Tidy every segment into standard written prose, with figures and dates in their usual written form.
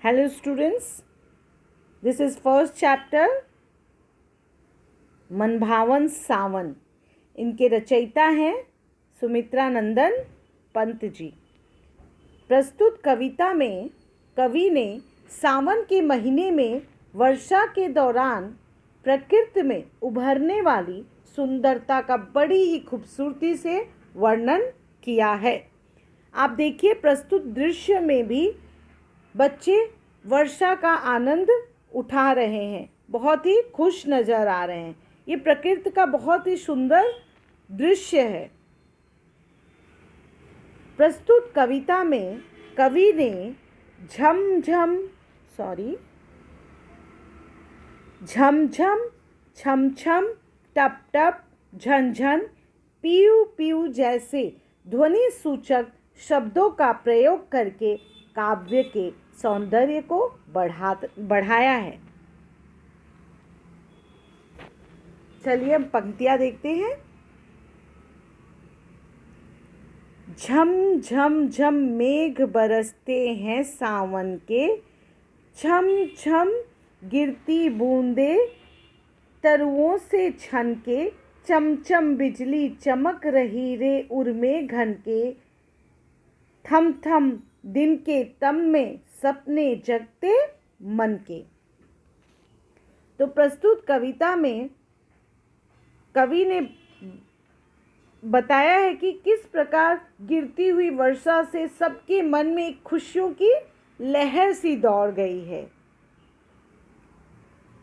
Hello students, this is first chapter मनभावन सावन। इनके रचयिता हैं सुमित्रा नंदन पंत जी। प्रस्तुत कविता में कवि ने सावन के महीने में वर्षा के दौरान प्रकृति में उभरने वाली सुंदरता का बड़ी ही खूबसूरती से वर्णन किया है। आप देखिए प्रस्तुत दृश्य में भी बच्चे वर्षा का आनंद उठा रहे हैं, बहुत ही खुश नज़र आ रहे हैं। ये प्रकृति का बहुत ही सुंदर दृश्य है। प्रस्तुत कविता में कवि ने झम झम, छम छम, टप टप, झन झन, पीयू पीयू जैसे ध्वनि सूचक शब्दों का प्रयोग करके काव्य के सौंदर्य को बढ़ाया है। चलिए हम पंक्तियां देखते हैं। झम झम झम मेघ बरसते हैं सावन के, छम छम गिरती बूंदे तरुओं से छन के, चमचम बिजली चमक रही रे उर्मे घन के, थम थम दिन के तम में सपने जगते मन के। तो प्रस्तुत कविता में कवि ने बताया है कि किस प्रकार गिरती हुई वर्षा से सबके मन में एक खुशियों की लहर सी दौड़ गई है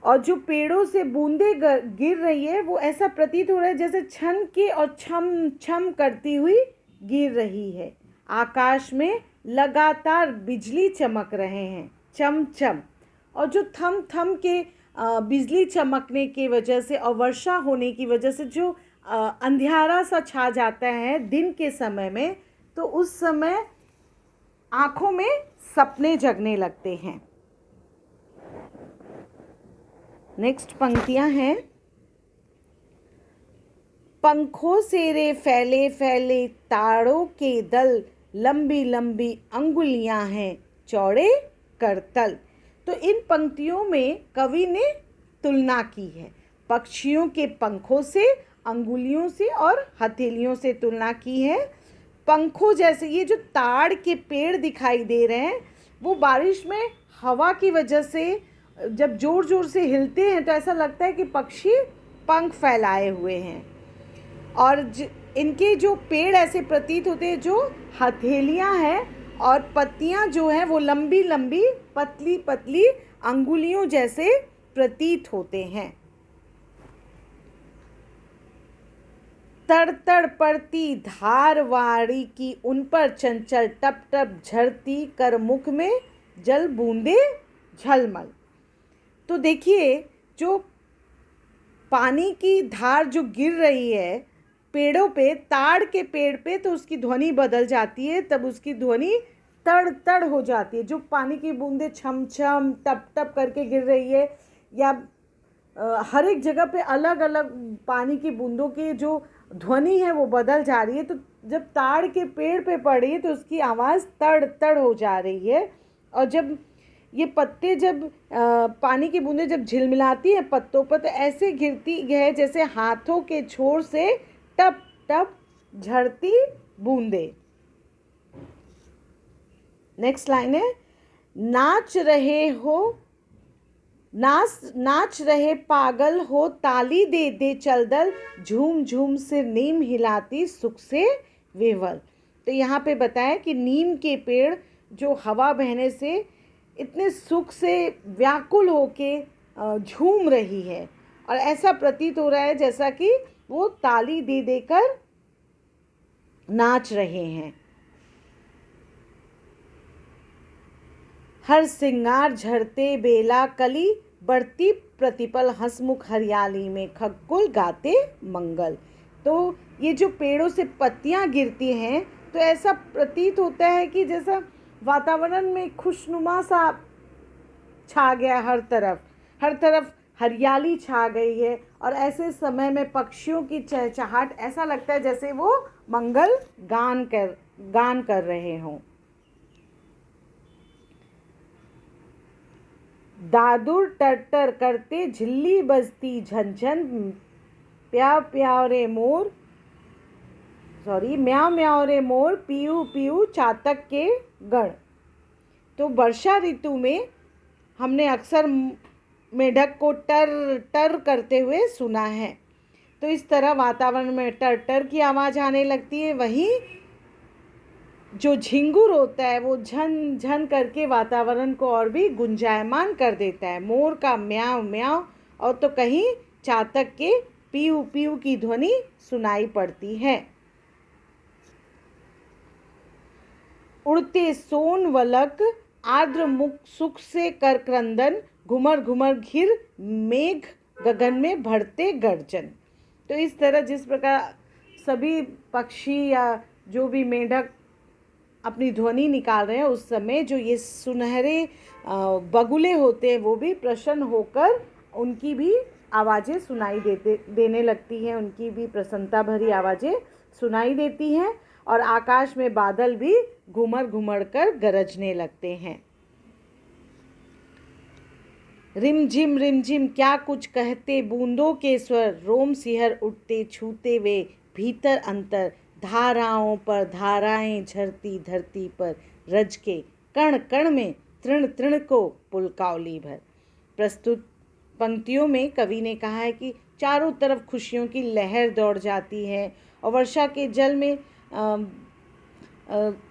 और जो पेड़ों से बूंदें गिर रही है वो ऐसा प्रतीत हो रहा है जैसे छन के और छम छम करती हुई गिर रही है। आकाश में लगातार बिजली चमक रहे हैं, चमचम, और जो थम थम के बिजली चमकने की वजह से और वर्षा होने की वजह से जो अंधियारा सा छा जाता है दिन के समय में, तो उस समय आँखों में सपने जगने लगते हैं। नेक्स्ट पंक्तियाँ हैं। पंखों से रे फैले फैले तारों के दल, लंबी लंबी अंगुलियां हैं चौड़े करतल। तो इन पंक्तियों में कवि ने तुलना की है, पक्षियों के पंखों से, अंगुलियों से और हथेलियों से तुलना की है। पंखों जैसे ये जो ताड़ के पेड़ दिखाई दे रहे हैं वो बारिश में हवा की वजह से जब ज़ोर ज़ोर से हिलते हैं तो ऐसा लगता है कि पक्षी पंख फैलाए हुए हैं, और इनके जो पेड़ ऐसे प्रतीत होते हैं जो हथेलियां हैं और पत्तियां जो हैं वो लंबी लंबी पतली पतली अंगुलियों जैसे प्रतीत होते हैं। तड़ तड़ पड़ती धारवाड़ी की उन पर चंचल टप टप झरती, कर मुख में जल बूंदे झलमल। तो देखिए जो पानी की धार जो गिर रही है पेड़ों पे, ताड़ के पेड़ पे, तो उसकी ध्वनि बदल जाती है, तब उसकी ध्वनि तड़ तड़ हो जाती है। जो पानी की बूंदें छम छम टप टप करके गिर रही है या हर एक जगह पे अलग अलग पानी की बूंदों की जो ध्वनि है वो बदल जा रही है, तो जब ताड़ के पेड़ पे पड़ रही है तो उसकी आवाज़ तड़ तड़ हो जा रही है। और जब ये पत्ते जब पानी की बूंदें जब झिलमिलाती है पत्तों पर, तो ऐसे गिरती है जैसे हाथों के छोर से टप टप झड़ती बूंदे। नेक्स्ट लाइन है। नाच रहे पागल हो, ताली दे दे चलदल, झूम झूम सिर नीम हिलाती सुख से विवल। तो यहाँ पे बताया कि नीम के पेड़ जो हवा बहने से इतने सुख से व्याकुल होके झूम रही है और ऐसा प्रतीत हो रहा है जैसा कि वो ताली दे देकर नाच रहे हैं। हर सिंगार झरते बेला कली, बढ़ती प्रतिपल हंसमुख हरियाली में, खगकुल गाते मंगल। तो ये जो पेड़ों से पत्तियां गिरती हैं तो ऐसा प्रतीत होता है कि जैसा वातावरण में खुशनुमा सा छा गया, हर तरफ हरियाली छा गई है, और ऐसे समय में पक्षियों की चहचहाट ऐसा लगता है जैसे वो मंगल गान कर रहे हों। दादुर टर करते झिल्ली बजती झनझन, प्याव प्याव रे मोर म्याव म्याव रे मोर, पीऊ पीऊ चातक के गण। तो वर्षा ऋतु में हमने अक्सर मेढक को टर टर करते हुए सुना है। तो इस तरह वातावरण में टर टर की आवाज़ आने लगती है। वहीं जो झिंगुर होता है वो झन झन करके वातावरण को और भी गुंजायमान कर देता है। मोर का म्याव म्याव और तो कहीं चातक के पीऊ पीऊ की ध्वनि सुनाई पड़ती है। उड़ते सोन वलक आर्द्र मुख सुख से कर क्रंदन, घुमर घुमर घिर मेघ गगन में भरते गर्जन। तो इस तरह जिस प्रकार सभी पक्षी या जो भी मेढक अपनी ध्वनि निकाल रहे हैं, उस समय जो ये सुनहरे बगुले होते हैं वो भी प्रसन्न होकर उनकी भी आवाज़ें सुनाई देने लगती हैं, उनकी भी प्रसन्नता भरी आवाज़ें सुनाई देती हैं और आकाश में बादल भी घुमर घुमर कर गरजने लगते हैं। रिमझिम क्या कुछ कहते बूंदों के स्वर, रोम सिहर उठते छूते वे भीतर अंतर, धाराओं पर धाराएं झरती धरती पर, रज के कण कण में तृण तृण को पुलकावली भर। प्रस्तुत पंक्तियों में कवि ने कहा है कि चारों तरफ खुशियों की लहर दौड़ जाती है और वर्षा के जल में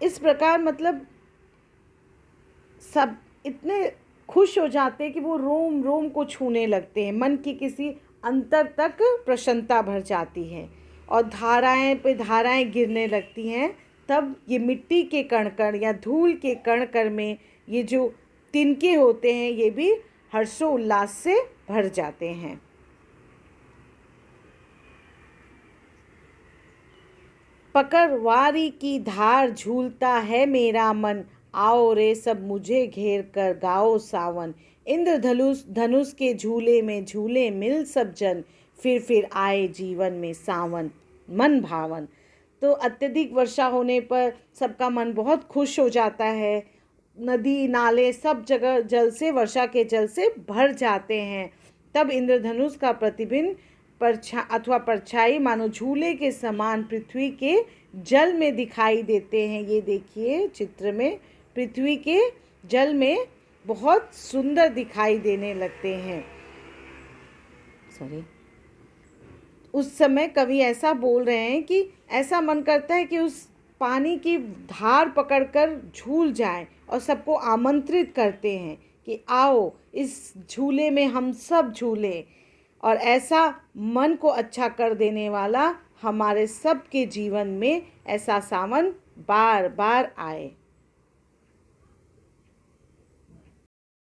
इस प्रकार मतलब सब इतने खुश हो जाते हैं कि वो रोम रोम को छूने लगते हैं, मन की किसी अंतर तक प्रसन्नता भर जाती है और धाराएं पे धाराएं गिरने लगती हैं। तब ये मिट्टी के कण कण या धूल के कण कण में ये जो तिनके होते हैं ये भी हर्षोल्लास से भर जाते हैं। पकड़वारी की धार झूलता है मेरा मन, आओ रे सब मुझे घेर कर गाओ सावन, इंद्र धनुष के झूले में झूले मिल सब जन, फिर आए जीवन में सावन मन भावन। तो अत्यधिक वर्षा होने पर सबका मन बहुत खुश हो जाता है, नदी नाले सब जगह जल से वर्षा के जल से भर जाते हैं। तब इंद्रधनुष का प्रतिबिंब अथवा परछाई मानो झूले के समान पृथ्वी के जल में दिखाई देते हैं। ये देखिए चित्र में पृथ्वी के जल में बहुत सुंदर दिखाई देने लगते हैं। उस समय कवि ऐसा बोल रहे हैं कि ऐसा मन करता है कि उस पानी की धार पकड़कर झूल जाएं और सबको आमंत्रित करते हैं कि आओ इस झूले में हम सब झूलें और ऐसा मन को अच्छा कर देने वाला हमारे सबके जीवन में ऐसा सावन बार बार आए।